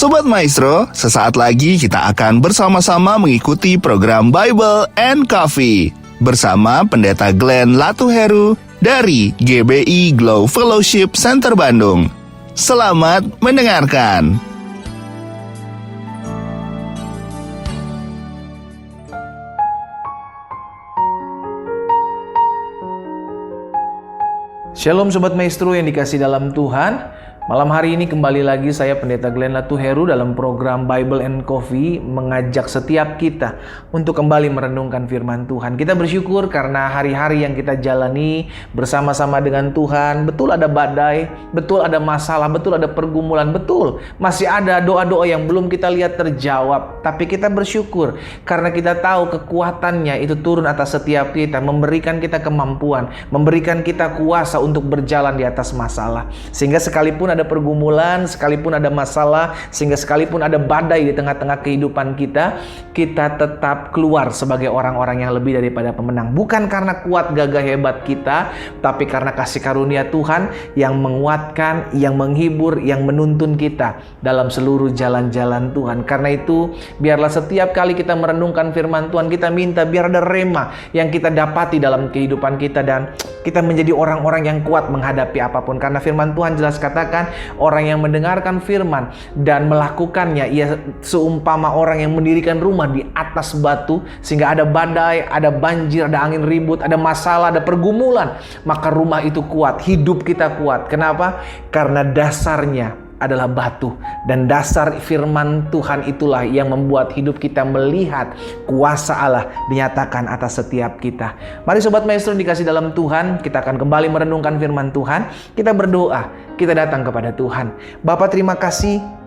Sobat Maestro, sesaat lagi kita akan bersama-sama mengikuti program Bible and Coffee bersama Pendeta Glenn Latuheru dari GBI Glow Fellowship Center Bandung. Selamat mendengarkan. Shalom Sobat Maestro yang dikasih dalam Tuhan. Malam hari ini kembali lagi saya Pendeta Glenn Latuheru dalam program Bible and Coffee mengajak setiap kita untuk kembali merenungkan firman Tuhan. Kita bersyukur karena hari-hari yang kita jalani bersama-sama dengan Tuhan. Betul ada badai, betul ada masalah, betul ada pergumulan, betul masih ada doa-doa yang belum kita lihat terjawab. Tapi kita bersyukur karena kita tahu kekuatannya itu turun atas setiap kita, memberikan kita kemampuan, memberikan kita kuasa untuk berjalan di atas masalah. Sehingga sekalipun ada pergumulan, sekalipun ada masalah, sehingga sekalipun ada badai di tengah-tengah kehidupan kita, kita tetap keluar sebagai orang-orang yang lebih daripada pemenang. Bukan karena kuat gagah hebat kita, tapi karena kasih karunia Tuhan yang menguatkan, yang menghibur, yang menuntun kita dalam seluruh jalan-jalan Tuhan. Karena itu, biarlah setiap kali kita merenungkan firman Tuhan, kita minta biar ada rema yang kita dapati dalam kehidupan kita dan kita menjadi orang-orang yang kuat menghadapi apapun. Karena firman Tuhan jelas katakan, orang yang mendengarkan firman dan melakukannya, ia seumpama orang yang mendirikan rumah di atas batu, sehingga ada badai, ada banjir, ada angin ribut, ada masalah, ada pergumulan, maka rumah itu kuat, hidup kita kuat. Kenapa? Karena dasarnya adalah batu, dan dasar firman Tuhan itulah yang membuat hidup kita melihat kuasa Allah dinyatakan atas setiap kita. Mari Sobat Maestro dikasih dalam Tuhan, kita akan kembali merenungkan firman Tuhan. Kita berdoa, kita datang kepada Tuhan. Bapa, terima kasih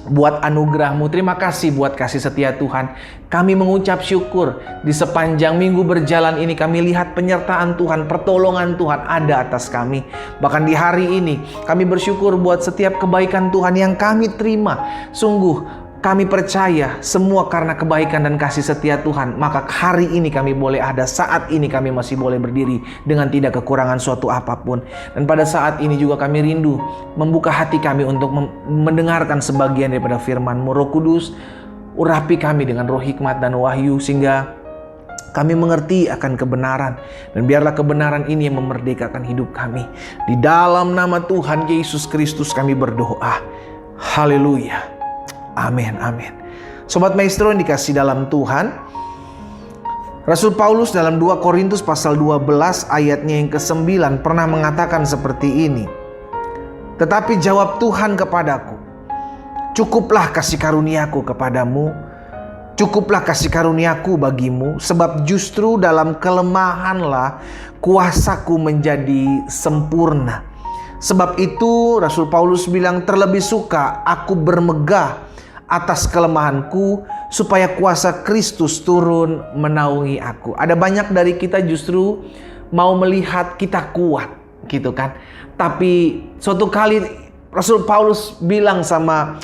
buat anugerah-Mu, terima kasih buat kasih setia Tuhan. Kami mengucap syukur di sepanjang minggu berjalan ini kami lihat penyertaan Tuhan, pertolongan Tuhan ada atas kami. Bahkan di hari ini kami bersyukur buat setiap kebaikan Tuhan yang kami terima. Sungguh kami percaya semua karena kebaikan dan kasih setia Tuhan. Maka hari ini kami boleh ada, saat ini kami masih boleh berdiri dengan tidak kekurangan suatu apapun. Dan pada saat ini juga kami rindu membuka hati kami untuk mendengarkan sebagian daripada firman-Mu. Roh Kudus, urapi kami dengan roh hikmat dan wahyu sehingga kami mengerti akan kebenaran. Dan biarlah kebenaran ini yang memerdekakan hidup kami. Di dalam nama Tuhan Yesus Kristus kami berdoa. Haleluya. Amin, amin. Sobat Maestro yang dikasih dalam Tuhan, Rasul Paulus dalam 2 Korintus pasal 12 ayatnya yang ke-9 pernah mengatakan seperti ini. Tetapi jawab Tuhan kepadaku, cukuplah kasih karuniaku kepadamu, cukuplah kasih karuniaku bagimu, sebab justru dalam kelemahanlah kuasaku menjadi sempurna. Sebab itu Rasul Paulus bilang, terlebih suka aku bermegah atas kelemahanku, supaya kuasa Kristus turun menaungi aku. Ada banyak dari kita justru mau melihat kita kuat, gitu kan. Tapi suatu kali Rasul Paulus bilang sama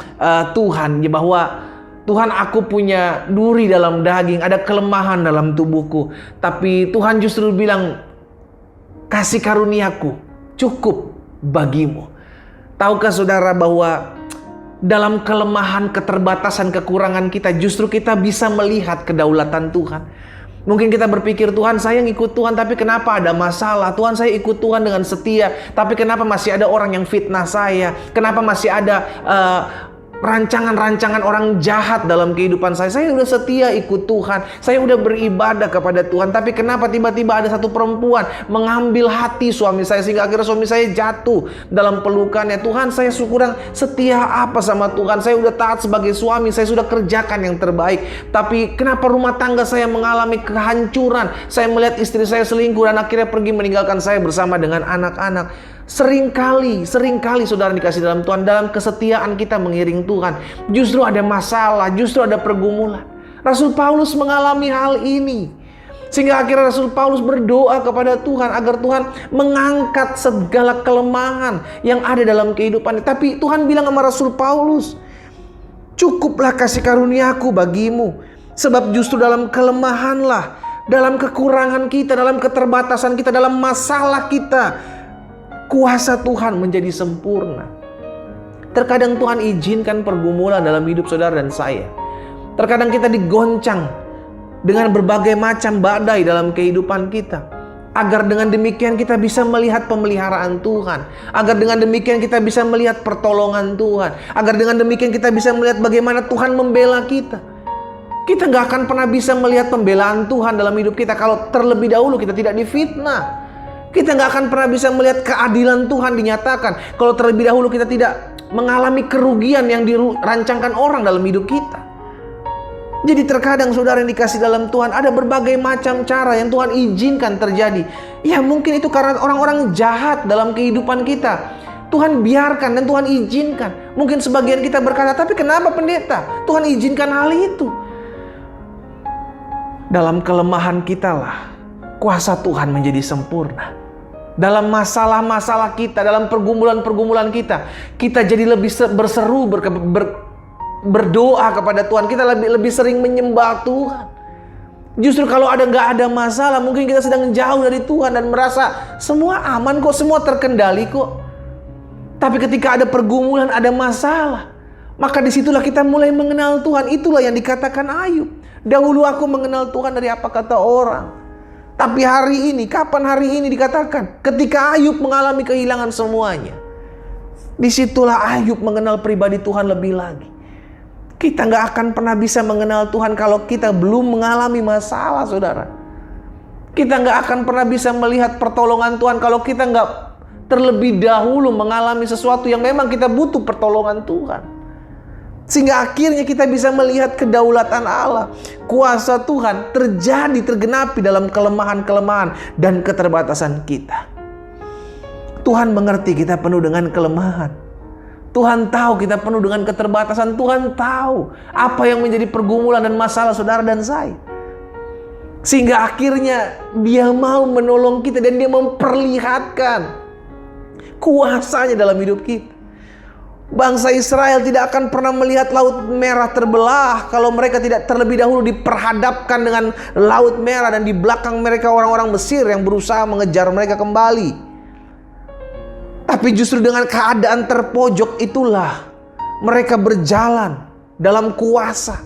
Tuhan bahwa Tuhan, aku punya duri dalam daging, ada kelemahan dalam tubuhku. Tapi Tuhan justru bilang, kasih karuniaku cukup bagimu. Tahukah saudara bahwa dalam kelemahan, keterbatasan, kekurangan kita, justru kita bisa melihat kedaulatan Tuhan. Mungkin kita berpikir, Tuhan saya ngikut Tuhan, tapi kenapa ada masalah? Tuhan saya ikut Tuhan dengan setia, tapi kenapa masih ada orang yang fitnah saya? Kenapa masih ada rancangan-rancangan orang jahat dalam kehidupan saya? Saya udah setia ikut Tuhan, saya udah beribadah kepada Tuhan, tapi kenapa tiba-tiba ada satu perempuan mengambil hati suami saya sehingga akhirnya suami saya jatuh dalam pelukannya? Tuhan, saya kurang setia apa sama Tuhan? Saya udah taat sebagai suami, saya sudah kerjakan yang terbaik, tapi kenapa rumah tangga saya mengalami kehancuran? Saya melihat istri saya selingkuh dan akhirnya pergi meninggalkan saya bersama dengan anak-anak. Seringkali saudara dikasih dalam Tuhan, dalam kesetiaan kita mengiring Tuhan, justru ada masalah, justru ada pergumulan. Rasul Paulus mengalami hal ini, sehingga akhirnya Rasul Paulus berdoa kepada Tuhan agar Tuhan mengangkat segala kelemahan yang ada dalam kehidupannya. Tapi Tuhan bilang sama Rasul Paulus, cukuplah kasih karuniaku bagimu, sebab justru dalam kelemahanlah, dalam kekurangan kita, dalam keterbatasan kita, dalam masalah kita, kuasa Tuhan menjadi sempurna. Terkadang Tuhan izinkan pergumulan dalam hidup saudara dan saya. Terkadang kita digoncang dengan berbagai macam badai dalam kehidupan kita. Agar dengan demikian kita bisa melihat pemeliharaan Tuhan. Agar dengan demikian kita bisa melihat pertolongan Tuhan. Agar dengan demikian kita bisa melihat bagaimana Tuhan membela kita. Kita gak akan pernah bisa melihat pembelaan Tuhan dalam hidup kita kalau terlebih dahulu kita tidak difitnah. Kita gak akan pernah bisa melihat keadilan Tuhan dinyatakan kalau terlebih dahulu kita tidak mengalami kerugian yang dirancangkan orang dalam hidup kita. Jadi terkadang saudara yang dikasih dalam Tuhan, ada berbagai macam cara yang Tuhan izinkan terjadi. Ya mungkin itu karena orang-orang jahat dalam kehidupan kita. Tuhan biarkan dan Tuhan izinkan. Mungkin sebagian kita berkata, tapi kenapa pendeta? Tuhan izinkan hal itu. Dalam kelemahan kita lah kuasa Tuhan menjadi sempurna. Dalam masalah-masalah kita, dalam pergumulan-pergumulan kita jadi lebih berseru, berdoa kepada Tuhan. Kita lebih sering menyembah Tuhan. Justru kalau nggak ada masalah, mungkin kita sedang jauh dari Tuhan dan merasa semua aman kok, semua terkendali kok. Tapi ketika ada pergumulan, ada masalah, maka disitulah kita mulai mengenal Tuhan. Itulah yang dikatakan Ayub. Dahulu aku mengenal Tuhan dari apa kata orang. Tapi hari ini, kapan hari ini dikatakan? Ketika Ayub mengalami kehilangan semuanya. Disitulah Ayub mengenal pribadi Tuhan lebih lagi. Kita gak akan pernah bisa mengenal Tuhan kalau kita belum mengalami masalah, saudara. Kita gak akan pernah bisa melihat pertolongan Tuhan kalau kita gak terlebih dahulu mengalami sesuatu yang memang kita butuh pertolongan Tuhan. Sehingga akhirnya kita bisa melihat kedaulatan Allah. Kuasa Tuhan tergenapi dalam kelemahan-kelemahan dan keterbatasan kita. Tuhan mengerti kita penuh dengan kelemahan. Tuhan tahu kita penuh dengan keterbatasan. Tuhan tahu apa yang menjadi pergumulan dan masalah saudara dan saya. Sehingga akhirnya Dia mau menolong kita dan Dia memperlihatkan kuasanya dalam hidup kita. Bangsa Israel tidak akan pernah melihat Laut Merah terbelah kalau mereka tidak terlebih dahulu diperhadapkan dengan Laut Merah dan di belakang mereka orang-orang Mesir yang berusaha mengejar mereka kembali. Tapi justru dengan keadaan terpojok itulah mereka berjalan dalam kuasa.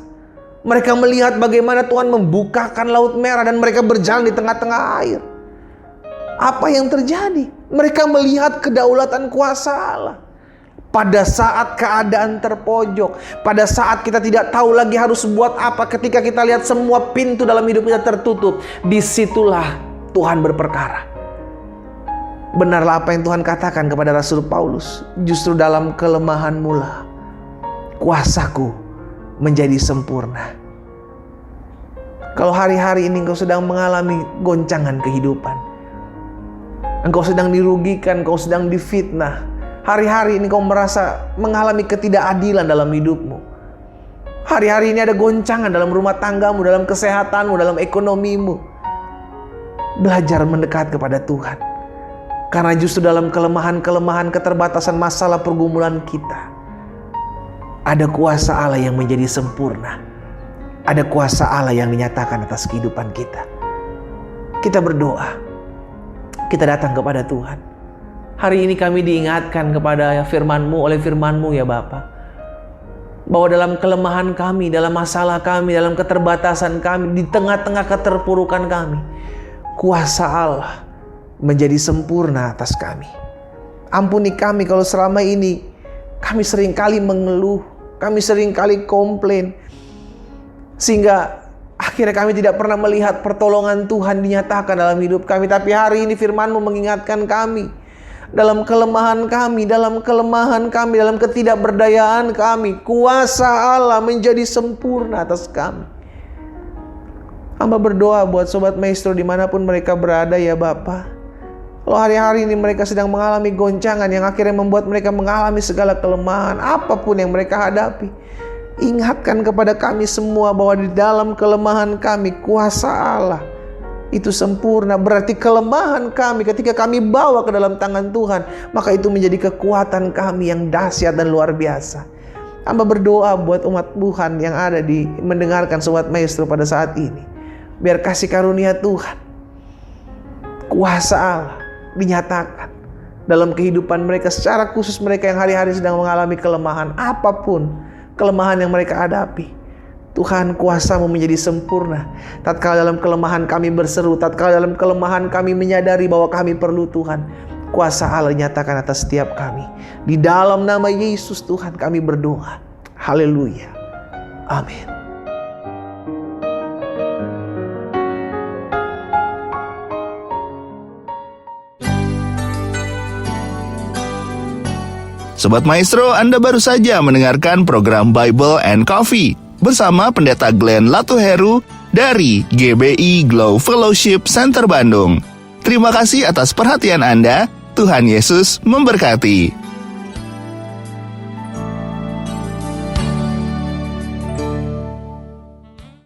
Mereka melihat bagaimana Tuhan membukakan Laut Merah dan mereka berjalan di tengah-tengah air. Apa yang terjadi? Mereka melihat kedaulatan kuasa Allah. Pada saat keadaan terpojok, pada saat kita tidak tahu lagi harus buat apa, ketika kita lihat semua pintu dalam hidup kita tertutup, disitulah Tuhan berperkara. Benarlah apa yang Tuhan katakan kepada Rasul Paulus, justru dalam kelemahanmu lah kuasaku menjadi sempurna. Kalau hari-hari ini engkau sedang mengalami goncangan kehidupan, engkau sedang dirugikan, engkau sedang difitnah, hari-hari ini kau merasa mengalami ketidakadilan dalam hidupmu. Hari-hari ini ada goncangan dalam rumah tanggamu, dalam kesehatanmu, dalam ekonomimu. Belajar mendekat kepada Tuhan. Karena justru dalam kelemahan-kelemahan, keterbatasan, masalah, pergumulan kita, ada kuasa Allah yang menjadi sempurna. Ada kuasa Allah yang dinyatakan atas kehidupan kita. Kita berdoa. Kita datang kepada Tuhan. Hari ini kami diingatkan kepada firman-Mu, oleh firman-Mu ya Bapa, bahwa dalam kelemahan kami, dalam masalah kami, dalam keterbatasan kami, di tengah-tengah keterpurukan kami, kuasa Allah menjadi sempurna atas kami. Ampuni kami kalau selama ini kami seringkali mengeluh, kami seringkali komplain, sehingga akhirnya kami tidak pernah melihat pertolongan Tuhan dinyatakan dalam hidup kami. Tapi hari ini firman-Mu mengingatkan kami, dalam kelemahan kami, dalam ketidakberdayaan kami, kuasa Allah menjadi sempurna atas kami. Hamba berdoa buat Sobat Maestro dimanapun mereka berada ya Bapa. Kalau hari-hari ini mereka sedang mengalami goncangan yang akhirnya membuat mereka mengalami segala kelemahan, apapun yang mereka hadapi, ingatkan kepada kami semua bahwa di dalam kelemahan kami, kuasa Allah itu sempurna. Berarti kelemahan kami ketika kami bawa ke dalam tangan Tuhan, maka itu menjadi kekuatan kami yang dahsyat dan luar biasa. Hamba berdoa buat umat Tuhan yang ada di mendengarkan Sobat Maestro pada saat ini. Biar kasih karunia Tuhan, kuasa Allah dinyatakan dalam kehidupan mereka, secara khusus mereka yang hari-hari sedang mengalami kelemahan, apapun kelemahan yang mereka hadapi. Tuhan, kuasa-Mu menjadi sempurna. Tatkala dalam kelemahan kami berseru, tatkala dalam kelemahan kami menyadari bahwa kami perlu Tuhan, kuasa Allah nyatakan atas setiap kami. Di dalam nama Yesus Tuhan kami berdoa. Haleluya. Amin. Sobat Maestro, Anda baru saja mendengarkan program Bible and Coffee bersama Pendeta Glenn Latuheru dari GBI Glow Fellowship Center Bandung. Terima kasih atas perhatian Anda. Tuhan Yesus memberkati.